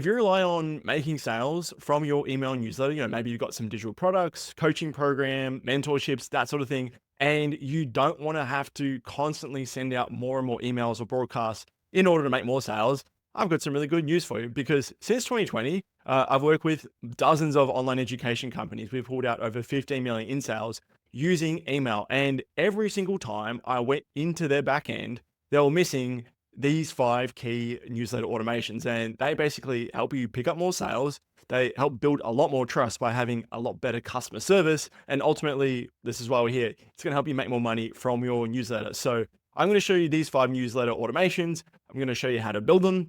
If you rely on making sales from your email newsletter, maybe you've got some digital products, coaching program, mentorships, that sort of thing, and you don't want to have to constantly send out more and more emails or broadcasts in order to make more sales, I've got some really good news for you because since 2020, I've worked with dozens of online education companies. We've pulled out over 15 million in sales using email. And every single time I went into their back end, they were missing these 5 key newsletter automations, and they basically help you pick up more sales. They help build a lot more trust by having a lot better customer service. And ultimately, this is why we're here. It's going to help you make more money from your newsletter. So I'm going to show you these 5 newsletter automations. I'm going to show you how to build them.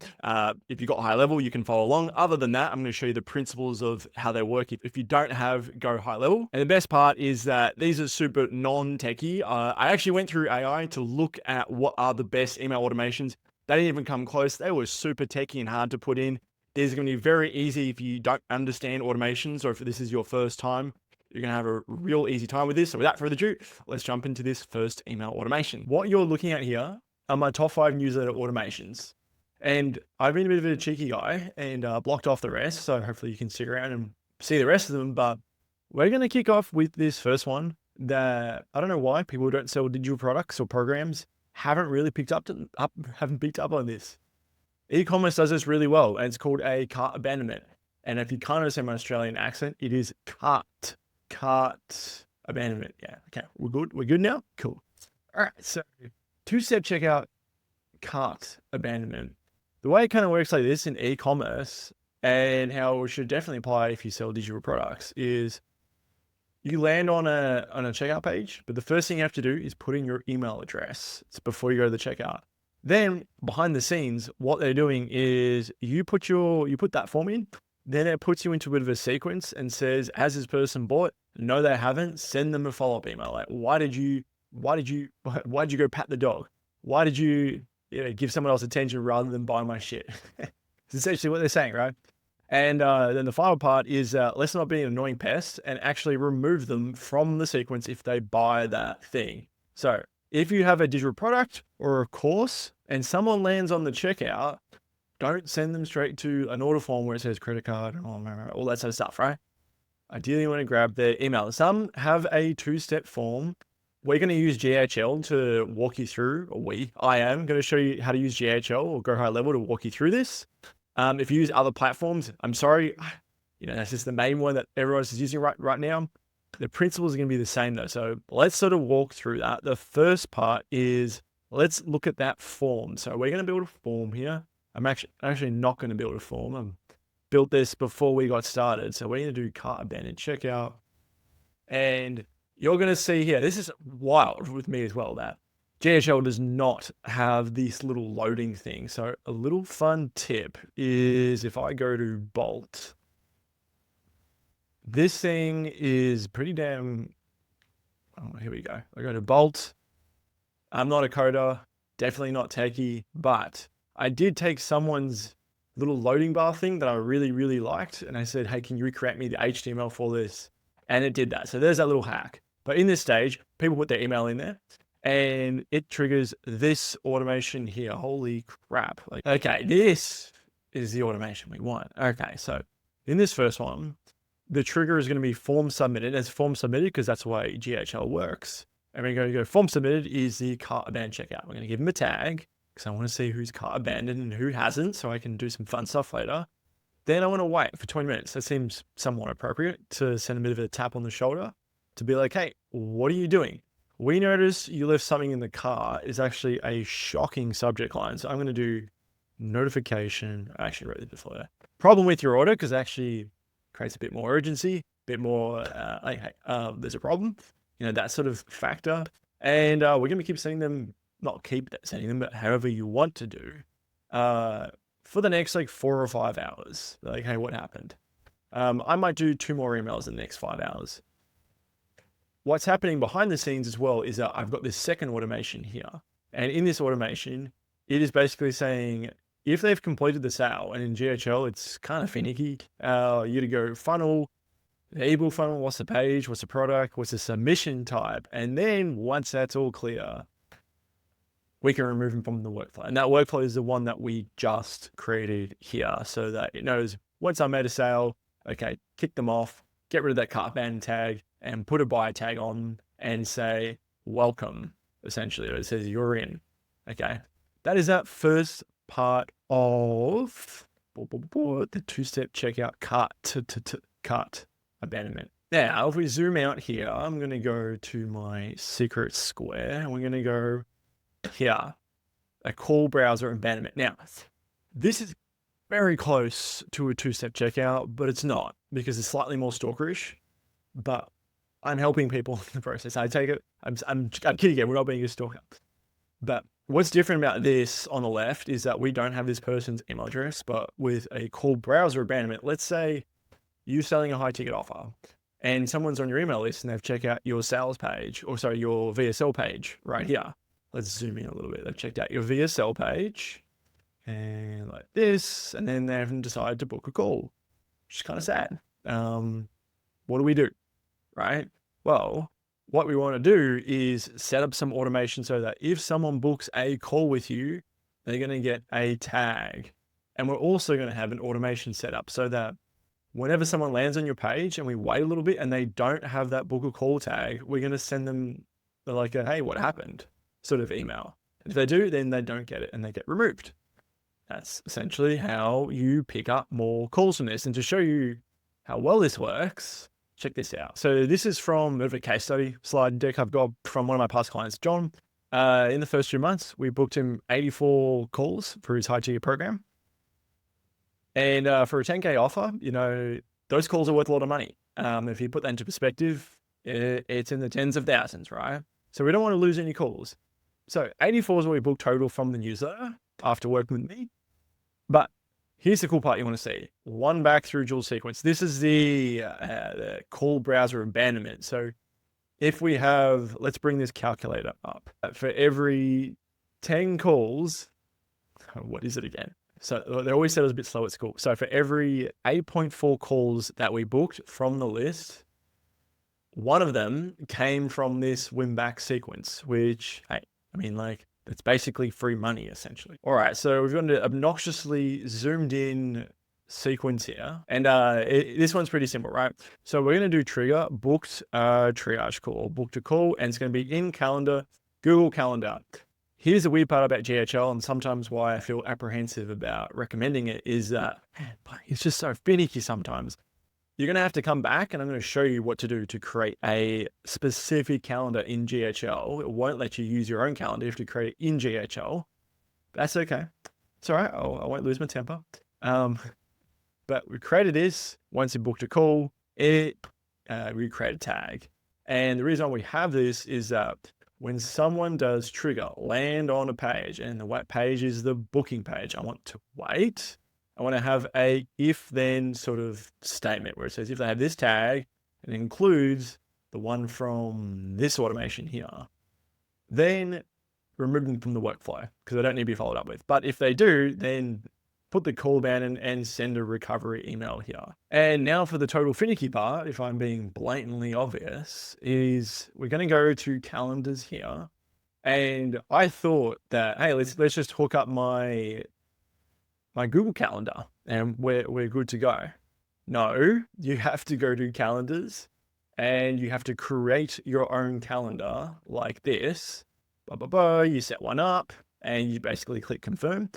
If you've got high level, you can follow along. Other than that, I'm going to show you the principles of how they work if you don't have Go high level. And the best part is that these are super non-techie. I actually went through AI to look at what are the best email automations. They didn't even come close. They were super techie and hard to put in. These are going to be very easy if you don't understand automations or if this is your first time. You're going to have a real easy time with this. So without further ado, let's jump into this first email automation. What you're looking at here are my top 5 newsletter automations. And I've been a bit of a cheeky guy and blocked off the rest. So hopefully you can stick around and see the rest of them. But we're going to kick off with this first one that I don't know why people who don't sell digital products or programs haven't really picked up on this. E-commerce does this really well, and it's called a cart abandonment. And if you can't understand my Australian accent, it is cart abandonment. Yeah. Okay. We're good. We're good now. Cool. All right. So 2-step checkout cart abandonment. The way it kind of works like this in e-commerce, and how it should definitely apply if you sell digital products, is you land on a checkout page, but the first thing you have to do is put in your email address. It's before you go to the checkout. Then behind the scenes, what they're doing is you put that form in, then it puts you into a bit of a sequence and says, has this person bought? No, they haven't. Send them a follow-up email. Like, why did you go pat the dog? Why did you give someone else attention rather than buy my shit? It's essentially what they're saying, right? And then the final part is let's not be an annoying pest and actually remove them from the sequence if they buy that thing. So if you have a digital product or a course and someone lands on the checkout, don't send them straight to an order form where it says credit card and all that sort of stuff, right? Ideally, you want to grab their email. Some have a 2-step form. We're going to use GHL to walk you through, I am going to show you how to use GHL or Go High Level to walk you through this. If you use other platforms, I'm sorry, that's just the main one that everyone is using right now. The principles are going to be the same though. So let's sort of walk through that. The first part is let's look at that form. So we're going to build a form here. I'm actually not going to build a form. I built this before we got started. So we're going to do cart abandoned checkout. And you're going to see here, this is wild with me as well, that GHL does not have this little loading thing. So a little fun tip is if I go to Bolt, this thing is pretty damn, here we go. I go to Bolt. I'm not a coder, definitely not techie, but I did take someone's little loading bar thing that I really, really liked. And I said, hey, can you recreate me the HTML for this? And it did that. So there's that little hack. But in this stage, people put their email in there and it triggers this automation here. Holy crap. Okay, this is the automation we want. Okay, so in this first one, the trigger is going to be form submitted. It's form submitted because that's the way GHL works. And we're going to go form submitted is the cart abandoned checkout. We're going to give them a tag because I want to see who's cart abandoned and who hasn't, so I can do some fun stuff later. Then I want to wait for 20 minutes. That seems somewhat appropriate to send a bit of a tap on the shoulder to be like, hey, what are you doing? We noticed you left something in the cart. It's actually a shocking subject line. So I'm going to do notification. I actually wrote this before that. Problem with your order, because it actually creates a bit more urgency, a bit more like, hey, there's a problem, that sort of factor. And we're going to keep sending them, not keep sending them, but however you want to do for the next 4 or 5 hours. Like, hey, what happened? I might do 2 more emails in the next 5 hours. What's happening behind the scenes as well is that I've got this second automation here. And in this automation, it is basically saying, if they've completed the sale, and in GHL, it's kind of finicky, you to go funnel, the ebook funnel, what's the page, what's the product, what's the submission type. And then once that's all clear, we can remove them from the workflow. And that workflow is the one that we just created here so that it knows once I made a sale, okay, kick them off, get rid of that cart abandoned tag and put a buy tag on and say, welcome, essentially. It says you're in, okay? That is that first part of the two-step checkout cart abandonment. Now, if we zoom out here, I'm going to go to my secret square and we're going to go here, a call browser abandonment. Now, this is very close to a two-step checkout, but it's not because it's slightly more stalkerish, but I'm helping people in the process. I take it, I'm kidding again, we're not being a stalker. But what's different about this on the left is that we don't have this person's email address, but with a call browser abandonment, let's say you're selling a high ticket offer and someone's on your email list and they've checked out your sales page, or sorry, your VSL page right here. Let's zoom in a little bit. They've checked out your VSL page and like this, and then they haven't decided to book a call, which is kind of sad. What do we do, right? Well, what we want to do is set up some automation so that if someone books a call with you, they're going to get a tag. And we're also going to have an automation set up so that whenever someone lands on your page and we wait a little bit and they don't have that book a call tag, we're going to send them like a, hey, what happened sort of email. If they do, then they don't get it and they get removed. That's essentially how you pick up more calls from this. And to show you how well this works, check this out. So this is from a case study slide deck I've got from one of my past clients, John. In the first 2 months, we booked him 84 calls for his high ticket program. And for a 10K offer, you know, those calls are worth a lot of money. If you put that into perspective, it's in the tens of thousands, right? So we don't want to lose any calls. So 84 is what we booked total from the newsletter after working with me. But here's the cool part you want to see. One back through dual sequence. This is the call browser abandonment. So if we have, let's bring this calculator up. For every 10 calls, what is it again? So they always said it was a bit slow at school. So for every 8.4 calls that we booked from the list, one of them came from this win back sequence, which, hey, I mean, like, it's basically free money, essentially. All right, so we've got an obnoxiously zoomed in sequence here. And this one's pretty simple, right? So we're going to do trigger, booked triage call, booked a call, and it's going to be in calendar, Google Calendar. Here's the weird part about GHL, and sometimes why I feel apprehensive about recommending it is that it's just so finicky sometimes. You're going to have to come back and I'm going to show you what to do to create a specific calendar in GHL. It won't let you use your own calendar. You have to create it in GHL. That's okay. It's all right. I won't lose my temper. But we created this. Once you booked a call, we create a tag. And the reason why we have this is that when someone does trigger, land on a page, and the white page is the booking page, I want to wait. I want to have a if-then sort of statement where it says if they have this tag, it includes the one from this automation here, then remove them from the workflow because they don't need to be followed up with. But if they do, then put the call ban and send a recovery email here. And now for the total finicky part, if I'm being blatantly obvious, is we're going to go to calendars here. And I thought that, hey, let's just hook up my Google Calendar and we're good to go. No, you have to go to calendars and you have to create your own calendar like this. You set one up and you basically click confirm.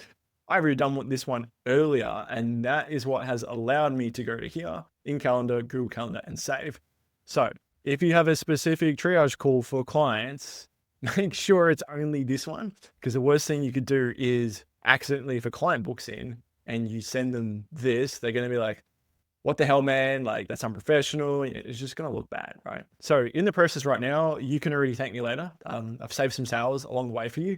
I've already done this one earlier, and that is what has allowed me to go to here in calendar, Google Calendar, and save. So if you have a specific triage call for clients, make sure it's only this one, because the worst thing you could do is accidentally, if a client books in and you send them this, they're going to be like, what the hell, man? Like, that's unprofessional. It's just going to look bad, right? So in the process right now, you can already thank me later. I've saved some sales along the way for you.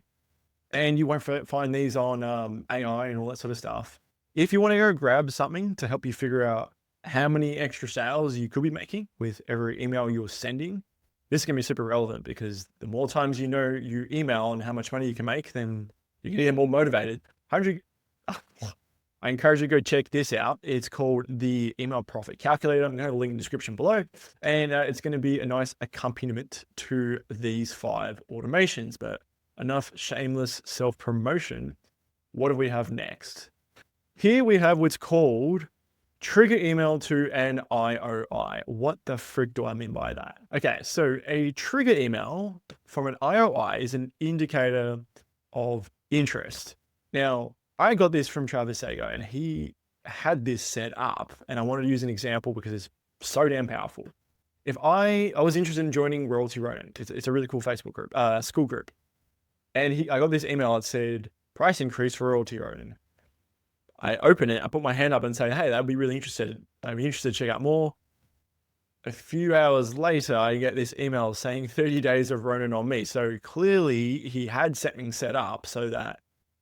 And you won't find these on AI and all that sort of stuff. If you want to go grab something to help you figure out how many extra sales you could be making with every email you're sending, this is going to be super relevant because the more times you know you email and how much money you can make, then you're going to get more motivated. I encourage you to go check this out. It's called the Email Profit Calculator. I'm going to have a link in the description below. And it's going to be a nice accompaniment to these 5 automations. But enough shameless self-promotion. What do we have next? Here we have what's called trigger email to an IOI. What the frick do I mean by that? Okay, so a trigger email from an IOI is an indicator of interest. Now, I got this from Travis Sago, and he had this set up, and I wanted to use an example because it's so damn powerful. If I was interested in joining Royalty Ronin, it's a really cool Facebook group, school group, and I got this email that said price increase for Royalty Ronin. I open it, I put my hand up and say, hey, I'd be really interested. I'd be interested to check out more. A few hours later, I get this email saying 30 days of Ronin on me. So clearly he had something set up so that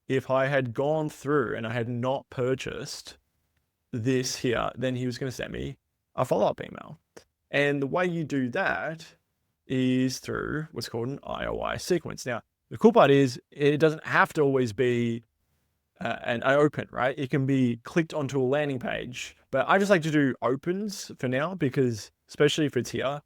if I had gone through and I had not purchased this here, then he was going to send me a follow-up email. And the way you do that is through what's called an IOI sequence. Now, the cool part is it doesn't have to always be an open, right? It can be clicked onto a landing page, but I just like to do opens for now because especially if it's here,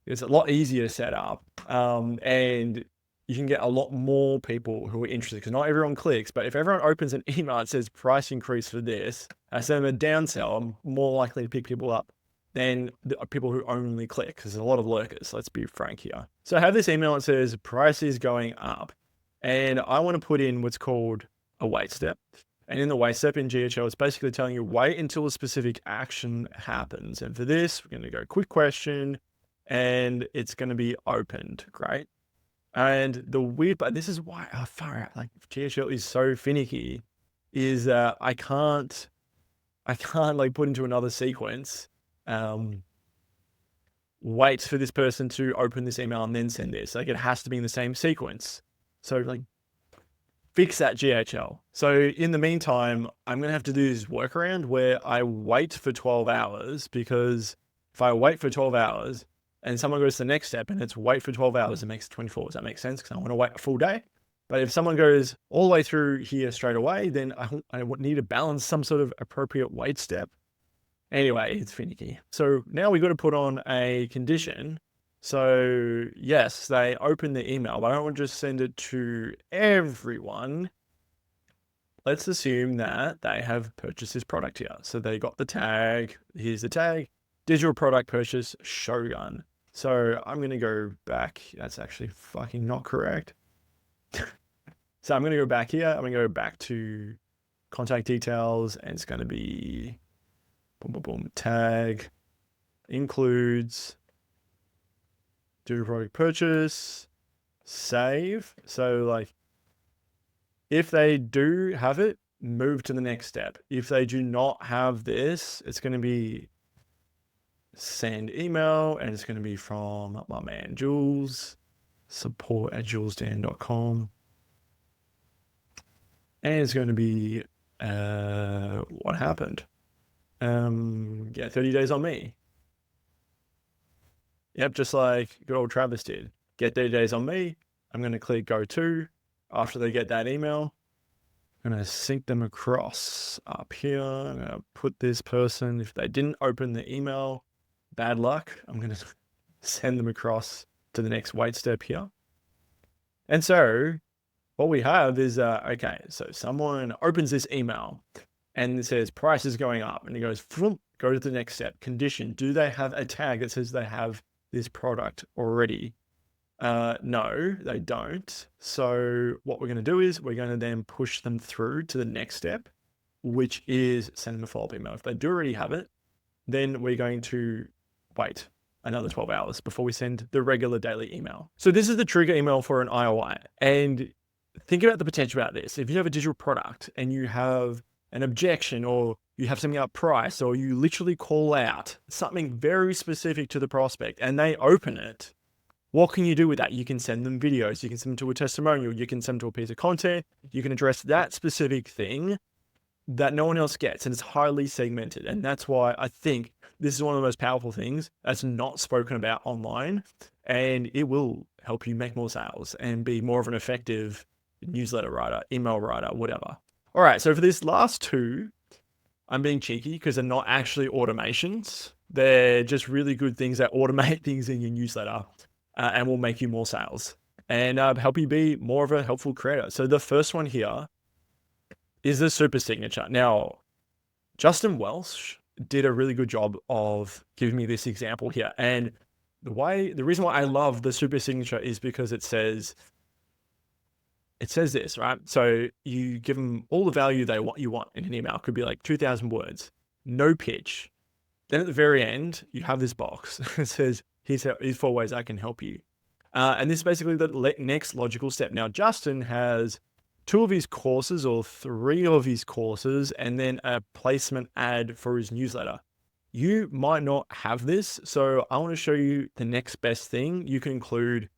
it's a lot easier to set up. And you can get a lot more people who are interested because not everyone clicks, but if everyone opens an email that says price increase for this, I send them a downsell, I'm more likely to pick people up than the people who only click because there's a lot of lurkers. Let's be frank here. So I have this email that says price is going up and I want to put in what's called a wait step. And in the wait step in GHL, it's basically telling you wait until a specific action happens. And for this, we're going to go quick question and it's going to be opened. Great. And the weird, but this is why far out, like GHL is so finicky is that I can't like put into another sequence, wait for this person to open this email and then send this. Like it has to be in the same sequence. So like, fix that GHL. So in the meantime, I'm going to have to do this workaround where I wait for 12 hours because if I wait for 12 hours and someone goes to the next step and it's wait for 12 hours, it makes 24. Does that make sense? Because I want to wait a full day. But if someone goes all the way through here straight away, then I would need to balance some sort of appropriate wait step. Anyway, it's finicky. So now we've got to put on a condition. So yes, they open the email, but I don't want to just send it to everyone. Let's assume that they have purchased this product here. So they got the tag. Here's the tag, digital product purchase, Shogun. So I'm going to go back. That's actually fucking not correct. So I'm going to go back here. I'm going to go back to contact details and it's going to be boom, boom, boom, tag includes do product purchase, save. So like if they do have it, move to the next step. If they do not have this, it's going to be send email and it's going to be from my man Jules, support@julesdan.com. And it's going to be what happened. Yeah, 30 days on me. Yep, just like good old Travis did. Get 30 days on me. I'm going to click go to. After they get that email, I'm going to sync them across up here. I'm going to put this person, if they didn't open the email, bad luck. I'm going to send them across to the next wait step here. And so what we have is, okay, so someone opens this email and it says price is going up and it goes, go to the next step. Condition, do they have a tag that says they have this product already? No, they don't. So what we're going to do is we're going to then push them through to the next step, which is send them a follow-up email. If they do already have it, then we're going to wait another 12 hours before we send the regular daily email. So this is the trigger email for an IOI. And think about the potential about this. If you have a digital product and you have an objection or you have something about price or you literally call out something very specific to the prospect and they open it, what can you do with that? You can send them videos, you can send them to a testimonial, you can send them to a piece of content, you can address that specific thing that no one else gets, and it's highly segmented. And that's why I think this is one of the most powerful things that's not spoken about online, and it will help you make more sales and be more of an effective newsletter writer, email writer, whatever. All right, so for this last two, I'm being cheeky because they're not actually automations. They're just really good things that automate things in your newsletter and will make you more sales. and help you be more of a helpful creator. So the first one here is the super signature. Now, Justin Welsh did a really good job of giving me this example here. And the reason why I love the super signature is because it says this, right? So you give them all the value you want in an email. It could be like 2,000 words, no pitch. Then at the very end, you have this box. It says, here's 4 ways I can help you. And this is basically the next logical step. Now, Justin has 2 of his courses or 3 of his courses, and then a placement ad for his newsletter. You might not have this. So I want to show you the next best thing you can include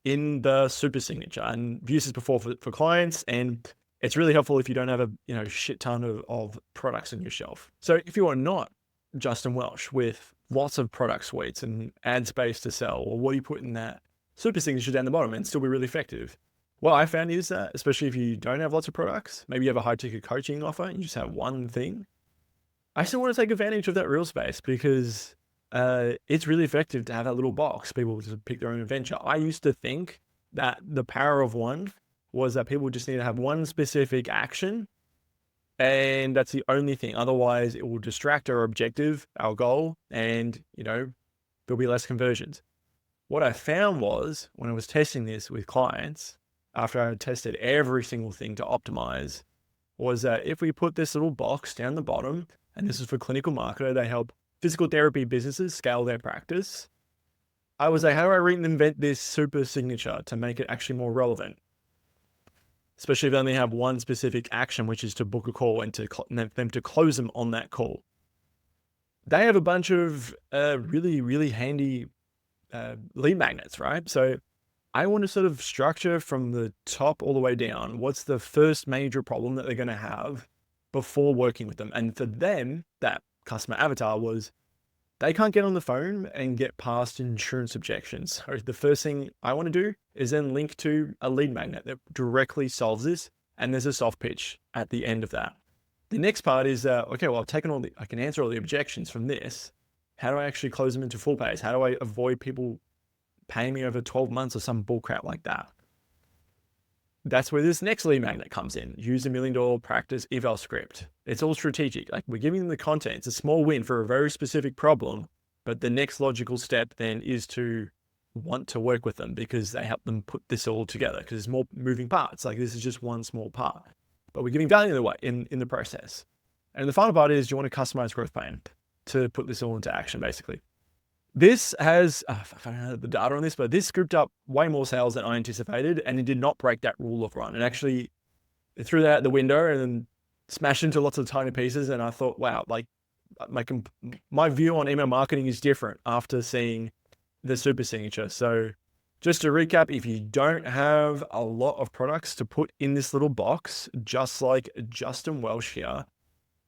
in the super signature. And I've used this before for clients, and it's really helpful if you don't have a shit ton of products on your shelf. So if you are not Justin Welsh with lots of product suites and ad space to sell, or what do you put in that super signature down the bottom and still be really effective? What I found is that, especially if you don't have lots of products, maybe you have a high ticket coaching offer and you just have one thing, I still want to take advantage of that real space because it's really effective to have that little box. People just pick their own adventure. I used to think that the power of one was that people just need to have one specific action, and that's the only thing. Otherwise, it will distract our objective, our goal, and there'll be less conversions. What I found was when I was testing this with clients, after I had tested every single thing to optimize, was that if we put this little box down the bottom, and this is for clinical marketer, they help physical therapy businesses scale their practice. I was like, how do I reinvent this super signature to make it actually more relevant? Especially if they only have one specific action, which is to book a call and them to close them on that call. They have a bunch of really, really handy lead magnets, right? So I want to sort of structure from the top all the way down. What's the first major problem that they're going to have before working with them? And for them, that customer avatar was they can't get on the phone and get past insurance objections. So the first thing I want to do is then link to a lead magnet that directly solves this. And there's a soft pitch at the end of that. The next part is, okay, well, I can answer all the objections from this. How do I actually close them into full pays? How do I avoid people paying me over 12 months or some bullcrap like that? That's where this next lead magnet comes in. Use $1 million practice eval script. It's all strategic. Like, we're giving them the content. It's a small win for a very specific problem, but the next logical step then is to want to work with them because they help them put this all together, because there's more moving parts. Like, this is just one small part, but we're giving value in the process. And the final part is you want a customized growth plan to put this all into action, basically. This has, I don't know the data on this, but this scooped up way more sales than I anticipated, and it did not break that rule of run. It actually threw that out the window and then smashed into lots of tiny pieces. And I thought, wow, like my view on email marketing is different after seeing the super signature. So just to recap, if you don't have a lot of products to put in this little box, just like Justin Welsh here,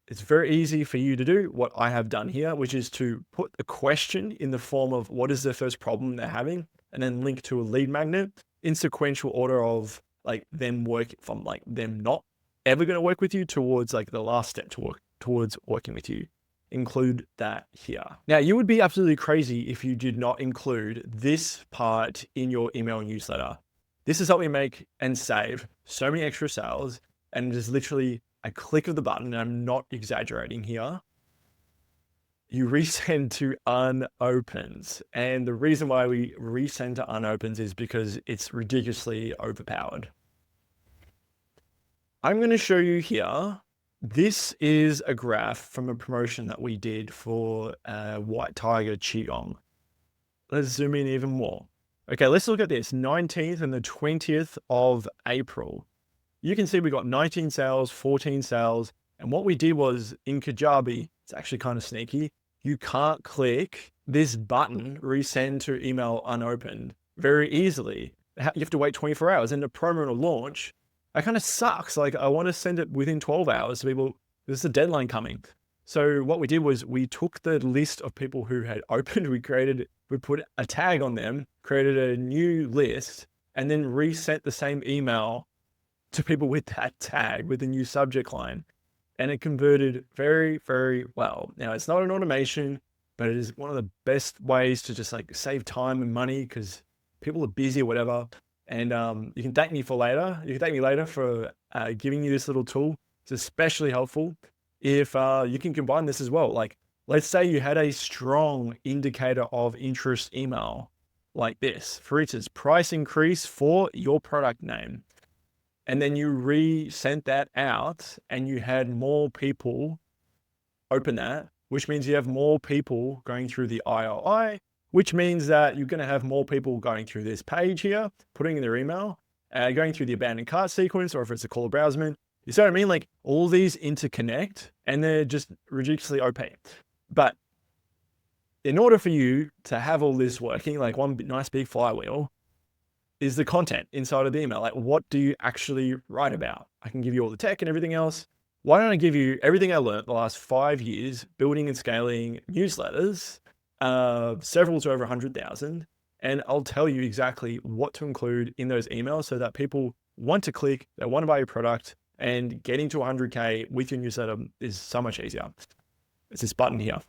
it's very easy for you to do what I have done here, which is to put a question in the form of what is the first problem they're having, and then link to a lead magnet in sequential order of like them work from like them not ever going to work with you towards like the last step towards working with you. Include that here. Now, you would be absolutely crazy if you did not include this part in your email newsletter. This has helped me make and save so many extra sales, and it is literally a click of the button, and I'm not exaggerating here. You resend to unopens. And the reason why we resend to unopens is because it's ridiculously overpowered. I'm going to show you here. This is a graph from a promotion that we did for White Tiger Qigong. Let's zoom in even more. Okay, let's look at this. 19th and the 20th of April. You can see we got 19 sales, 14 sales. And what we did was in Kajabi, it's actually kind of sneaky. You can't click this button, resend to email unopened, very easily. You have to wait 24 hours. And the promo to launch, that kind of sucks. Like, I want to send it within 12 hours to people. There's a deadline coming. So what we did was we took the list of people who had opened, we put a tag on them, created a new list, and then resent the same email to people with that tag with a new subject line. And it converted very, very well. Now, it's not an automation, but it is one of the best ways to just like save time and money because people are busy or whatever. And you can thank me for later. You can thank me later for giving you this little tool. It's especially helpful if you can combine this as well. Like, let's say you had a strong indicator of interest email like this. For instance, price increase for your product name. And then you re-sent that out and you had more people open that, which means you have more people going through the IOI, which means that you're going to have more people going through this page here, putting in their email, going through the abandoned cart sequence, or if it's a call browsement. You see what I mean? Like, all these interconnect and they're just ridiculously OP. But in order for you to have all this working, like one nice big flywheel, is the content inside of the email. Like, what do you actually write about? I can give you all the tech and everything else. Why don't I give you everything I learned the last 5 years building and scaling newsletters, several to over 100,000, and I'll tell you exactly what to include in those emails so that people want to click, they want to buy your product, and getting to 100K with your newsletter is so much easier. It's this button here.